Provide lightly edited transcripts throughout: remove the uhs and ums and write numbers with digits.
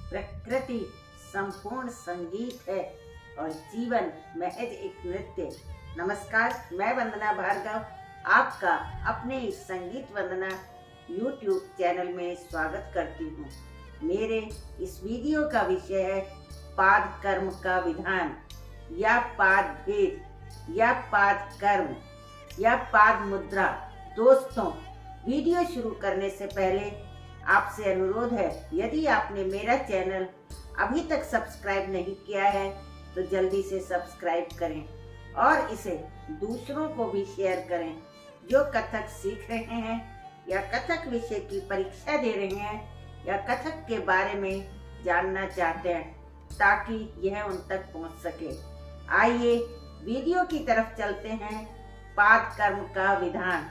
प्रकृति संपूर्ण संगीत है और जीवन महज एक नृत्य। नमस्कार, मैं वंदना भार्गव आपका अपने इस संगीत वंदना YouTube चैनल में स्वागत करती हूँ। मेरे इस वीडियो का विषय है पाद कर्म का विधान या पाद भेद या पाद कर्म या पाद मुद्रा। दोस्तों, वीडियो शुरू करने से पहले आपसे अनुरोध है, यदि आपने मेरा चैनल अभी तक सब्सक्राइब नहीं किया है तो जल्दी से सब्सक्राइब करें और इसे दूसरों को भी शेयर करें जो कथक सीख रहे हैं या कथक विषय की परीक्षा दे रहे हैं या कथक के बारे में जानना चाहते हैं, ताकि यह उन तक पहुंच सके। आइए वीडियो की तरफ चलते हैं। पाद कर्म का विधान।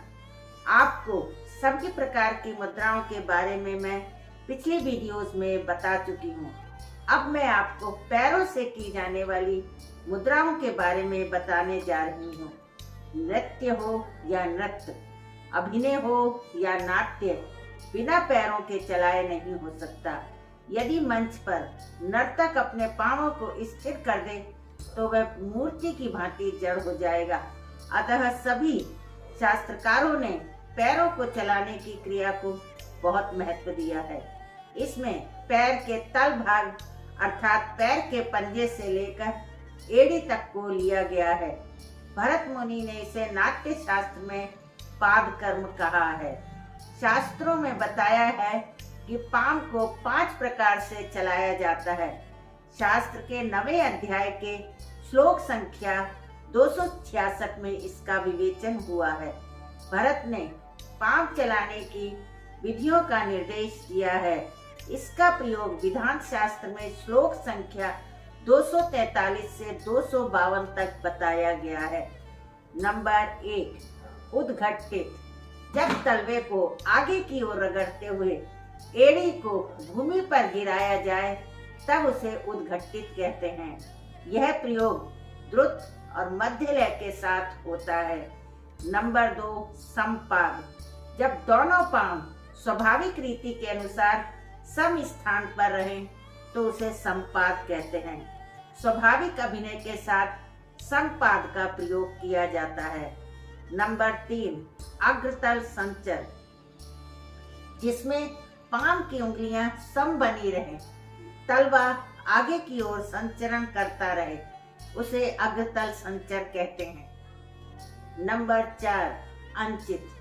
आपको सभी प्रकार की मुद्राओं के बारे में मैं पिछले वीडियोस में बता चुकी हूँ। अब मैं आपको पैरों से की जाने वाली मुद्राओं के बारे में बताने जा रही हूँ। नृत्य हो या नृत्य, अभिनय हो या नाट्य, बिना पैरों के चलाए नहीं हो सकता। यदि मंच पर नर्तक अपने पांवों को स्थिर कर दे तो वह मूर्ति की भांति जड़ हो जाएगा। अतः सभी शास्त्रकारों ने पैरों को चलाने की क्रिया को बहुत महत्व दिया है। इसमें पैर के तल भाग अर्थात पैर के पंजे से लेकर एड़ी तक को लिया गया है। भरत मुनि ने इसे नाट्य शास्त्र में पाद कर्म कहा है। शास्त्रों में बताया है कि पांव को 5 प्रकार से चलाया जाता है। शास्त्र के 9वें अध्याय के श्लोक संख्या 266 में इसका विवेचन हुआ है। भरत ने पांव चलाने की विधियों का निर्देश दिया है। इसका प्रयोग विधान शास्त्र में श्लोक संख्या 243 से 252 तक बताया गया है। नंबर 1, उद्घट्टित। जब तलवे को आगे की ओर रगड़ते हुए एड़ी को भूमि पर गिराया जाए तब उसे उद्घट्टित कहते हैं। यह प्रयोग द्रुत और मध्य लय के साथ होता है। नंबर 2, समपाद। जब दोनों पांव स्वाभाविक रीति के अनुसार सम स्थान पर रहें तो उसे समपाद कहते हैं। स्वाभाविक अभिनय के साथ समपाद का प्रयोग किया जाता है। नंबर 3, अग्रतल संचर, जिसमें पांव की उंगलियां सम बनी रहें, तलवा आगे की ओर संचरण करता रहे, उसे अग्रतल संचर कहते हैं। नंबर 4, अंचित।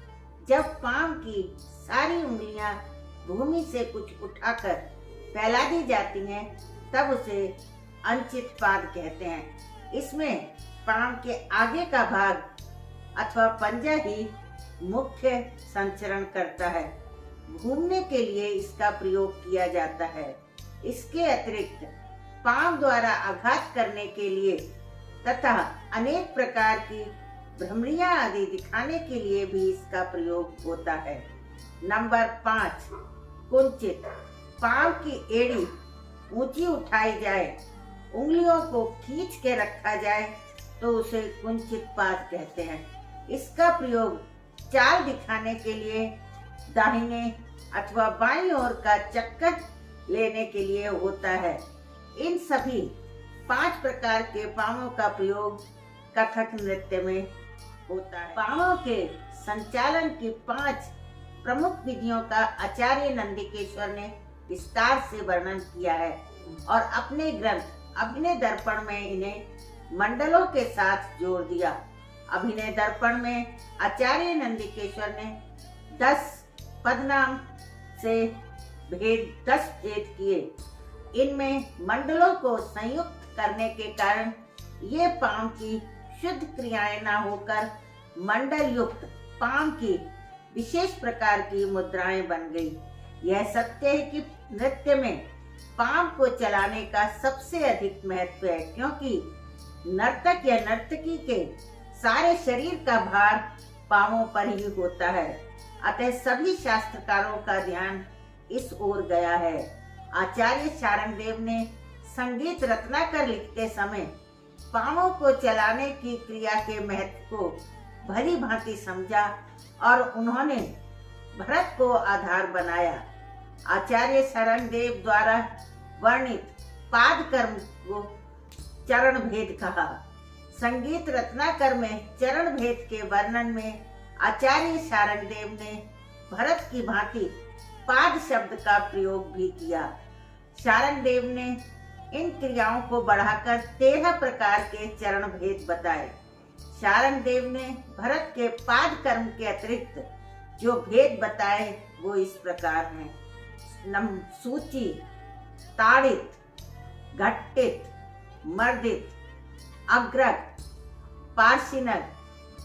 जब पांव की सारी उंगलियां भूमि से कुछ उठाकर फैला दी जाती हैं तब उसे अंचित पाद कहते हैं। इसमें पांव के आगे का भाग अथवा पंजा ही मुख्य संचरण करता है। घूमने के लिए इसका प्रयोग किया जाता है। इसके अतिरिक्त पांव द्वारा आघात करने के लिए तथा अनेक प्रकार की भ्रमणियां आदि दिखाने के लिए भी इसका प्रयोग होता है। नंबर 5, कुंचित। पांव की एड़ी ऊंची उठाई जाए, उंगलियों को खींच के रखा जाए तो उसे कुंचित पाद कहते हैं। इसका प्रयोग चाल दिखाने के लिए दाहिने अथवा बाईं ओर का चक्कर लेने के लिए होता है। इन सभी 5 प्रकार के पांवों का प्रयोग कथक नृत्य में होता है। पांवों के संचालन की 5 प्रमुख विधियों का आचार्य नंदिकेश्वर ने विस्तार से वर्णन किया है और अपने ग्रंथ अभिनय दर्पण में इन्हें मंडलों के साथ जोड़ दिया। अभिनय दर्पण में आचार्य नंदिकेश्वर ने 10 पदनाम से 10 भेद किए। इनमें मंडलों को संयुक्त करने के कारण ये पांव की शुद्ध क्रियाएं न होकर मंडल युक्त पांव की विशेष प्रकार की मुद्राएं बन गई। यह सत्य है कि नृत्य में पांव को चलाने का सबसे अधिक महत्व है, क्योंकि नर्तक या नर्तकी के सारे शरीर का भार पांवों पर ही होता है। अतः सभी शास्त्रकारों का ध्यान इस ओर गया है। आचार्य शारंगदेव ने संगीत रत्नाकर लिखते समय पांवों को चलाने की क्रिया के महत्व को भली भांति समझा और उन्होंने भरत को आधार बनाया। आचार्य शारंगदेव द्वारा वर्णित पाद कर्म को चरण भेद कहा। संगीत रत्नाकर में चरण भेद के वर्णन में आचार्य शारंगदेव ने भरत की भांति पाद शब्द का प्रयोग भी किया। शारंगदेव ने इन क्रियाओं को बढ़ाकर 13 प्रकार के चरण भेद बताए। शारंगदेव ने भरत के पाद कर्म के अतिरिक्त जो भेद बताए वो इस प्रकार हैं। सूची, ताड़ित, घट्टित, मर्दित, अग्रक, पार्शिनक,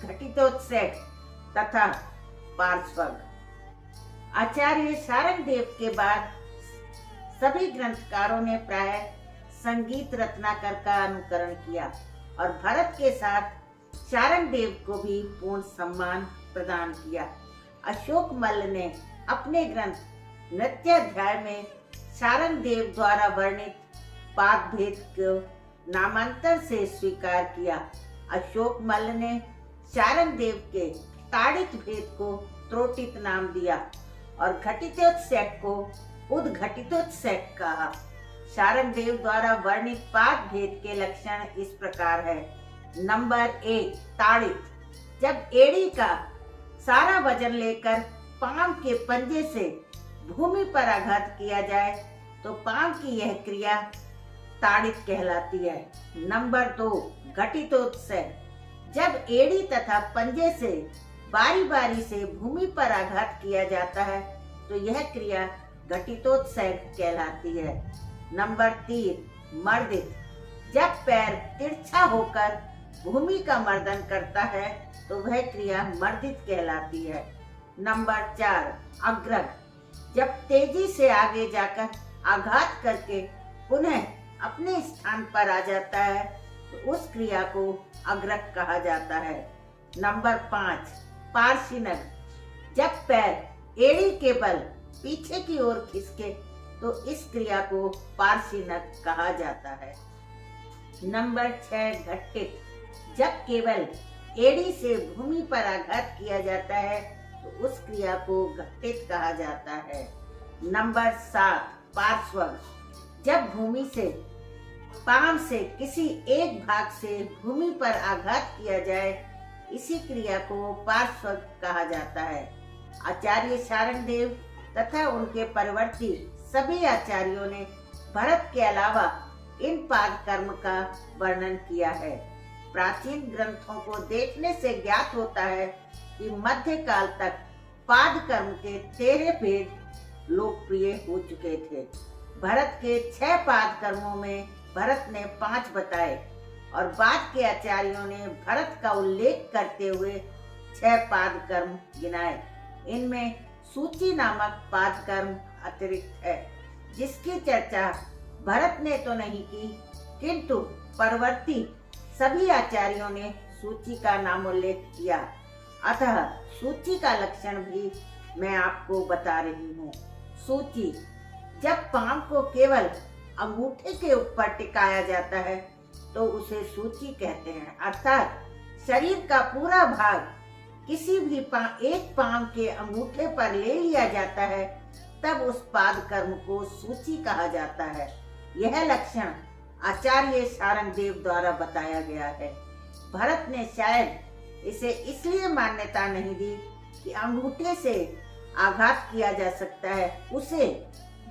घटितोत्सेक तथा पार्श्वग। आचार्य शारंगदेव के बाद सभी ग्रंथकारों ने प्राय संगीत रत्नाकर का अनुकरण किया और भरत के साथ शारंगदेव को भी पूर्ण सम्मान प्रदान किया। अशोक मल्ल ने अपने ग्रंथ नृत्याध्याय में शारंगदेव द्वारा वर्णित पाद भेद को नामांतर से स्वीकार किया। अशोक मल्ल ने शारंगदेव के ताड़ित भेद को त्रोटित नाम दिया और घटितोत्सेक को उद्घटितोत्सेक कहा। शारंगदेव द्वारा वर्णित पाद भेद के लक्षण इस प्रकार है। नंबर 1, ताड़ित। जब एड़ी का सारा वजन लेकर पांव के पंजे से भूमि पर आघात किया जाए तो पांव की यह क्रिया ताड़ित कहलाती है। नंबर 2, घटितोत्सेक। जब एड़ी तथा पंजे से बारी बारी से भूमि पर आघात किया जाता है तो यह क्रिया घटितोत्सेक कहलाती है। नंबर 3, मर्दित। जब पैर तिरछा होकर भूमि का मर्दन करता है तो वह क्रिया मर्दित कहलाती है। नंबर 4, अग्रक। जब तेजी से आगे जाकर आघात करके पुनः अपने स्थान पर आ जाता है तो उस क्रिया को अग्रक कहा जाता है। नंबर 5, पार्शिनक। जब पैर एड़ी के बल पीछे की ओर खिसके तो इस क्रिया को पार्शिनक कहा जाता है। नंबर 6, घट्टित। जब केवल एड़ी से भूमि पर आघात किया जाता है तो उस क्रिया को घट्टित कहा जाता है। नंबर 7, पार्श्वग। जब भूमि से पांव से किसी एक भाग से भूमि पर आघात किया जाए इसी क्रिया को पार्श्वग कहा जाता है। आचार्य शारंगदेव तथा उनके परवर्ती सभी आचार्यों ने भरत के अलावा इन पाद कर्म का वर्णन किया है। प्राचीन ग्रंथों को देखने से ज्ञात होता है कि मध्यकाल तक पाद कर्म के 13 भेद लोकप्रिय हो चुके थे। भरत के 6 पाद कर्मों में भरत ने 5 बताए और बाद के आचार्यों ने भरत का उल्लेख करते हुए 6 पाद कर्म गिनाए। इनमें सूची नामक पाद कर्म अतिरिक्त है जिसकी चर्चा भरत ने तो नहीं की, किंतु परवर्ती सभी आचार्यों ने सूची का नामोल्लेख किया। अतः सूची का लक्षण भी मैं आपको बता रही हूँ। सूची। जब पांव को केवल अंगूठे के ऊपर टिकाया जाता है तो उसे सूची कहते हैं, अर्थात शरीर का पूरा भाग किसी भी एक पांव के अंगूठे पर ले लिया जाता है तब उस पाद कर्म को सूची कहा जाता है। यह लक्षण आचार्य शारंगदेव द्वारा बताया गया है। भरत ने शायद इसे इसलिए मान्यता नहीं दी कि अंगूठे से आघात किया जा सकता है, उसे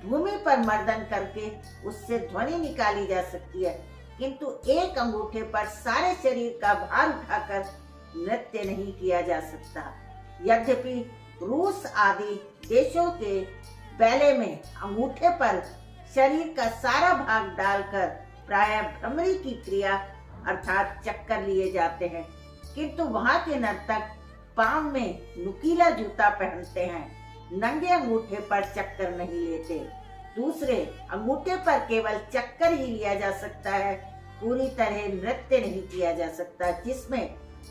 भूमि पर मर्दन करके उससे ध्वनि निकाली जा सकती है, किंतु एक अंगूठे पर सारे शरीर का भार उठाकर नृत्य नहीं किया जा सकता। यद्यपि रूस आदि देशों के बैले में अंगूठे पर शरीर का सारा भाग डालकर प्रायः भ्रमरी की क्रिया अर्थात चक्कर लिए जाते हैं, किंतु वहाँ के नर्तक पांव में नुकीला जूता पहनते हैं, नंगे अंगूठे पर चक्कर नहीं लेते। दूसरे अंगूठे पर केवल चक्कर ही लिया जा सकता है, पूरी तरह नृत्य नहीं किया जा सकता जिसमें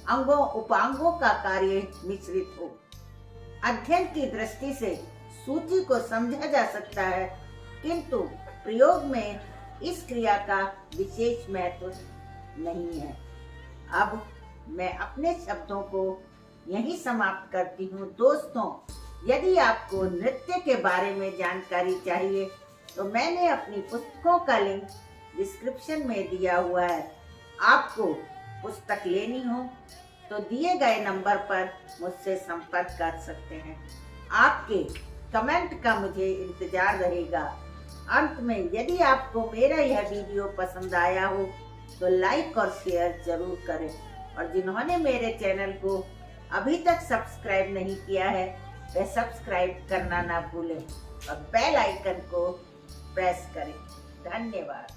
अंगों उपांगों का कार्य मिश्रित हो। अध्ययन की दृष्टि से सूची को समझा जा सकता है, किंतु प्रयोग में इस क्रिया का विशेष महत्व नहीं है। अब मैं अपने शब्दों को यहीं समाप्त करती हूँ। दोस्तों, यदि आपको नृत्य के बारे में जानकारी चाहिए तो मैंने अपनी पुस्तकों का लिंक डिस्क्रिप्शन में दिया हुआ है। आपको पुस्तक लेनी हो तो दिए गए नंबर पर मुझसे संपर्क कर सकते हैं। आपके कमेंट का मुझे इंतजार रहेगा। अंत में यदि आपको मेरा यह वीडियो पसंद आया हो तो लाइक और शेयर जरूर करें, और जिन्होंने मेरे चैनल को अभी तक सब्सक्राइब नहीं किया है वे सब्सक्राइब करना ना भूलें और बेल आइकन को प्रेस करें। धन्यवाद।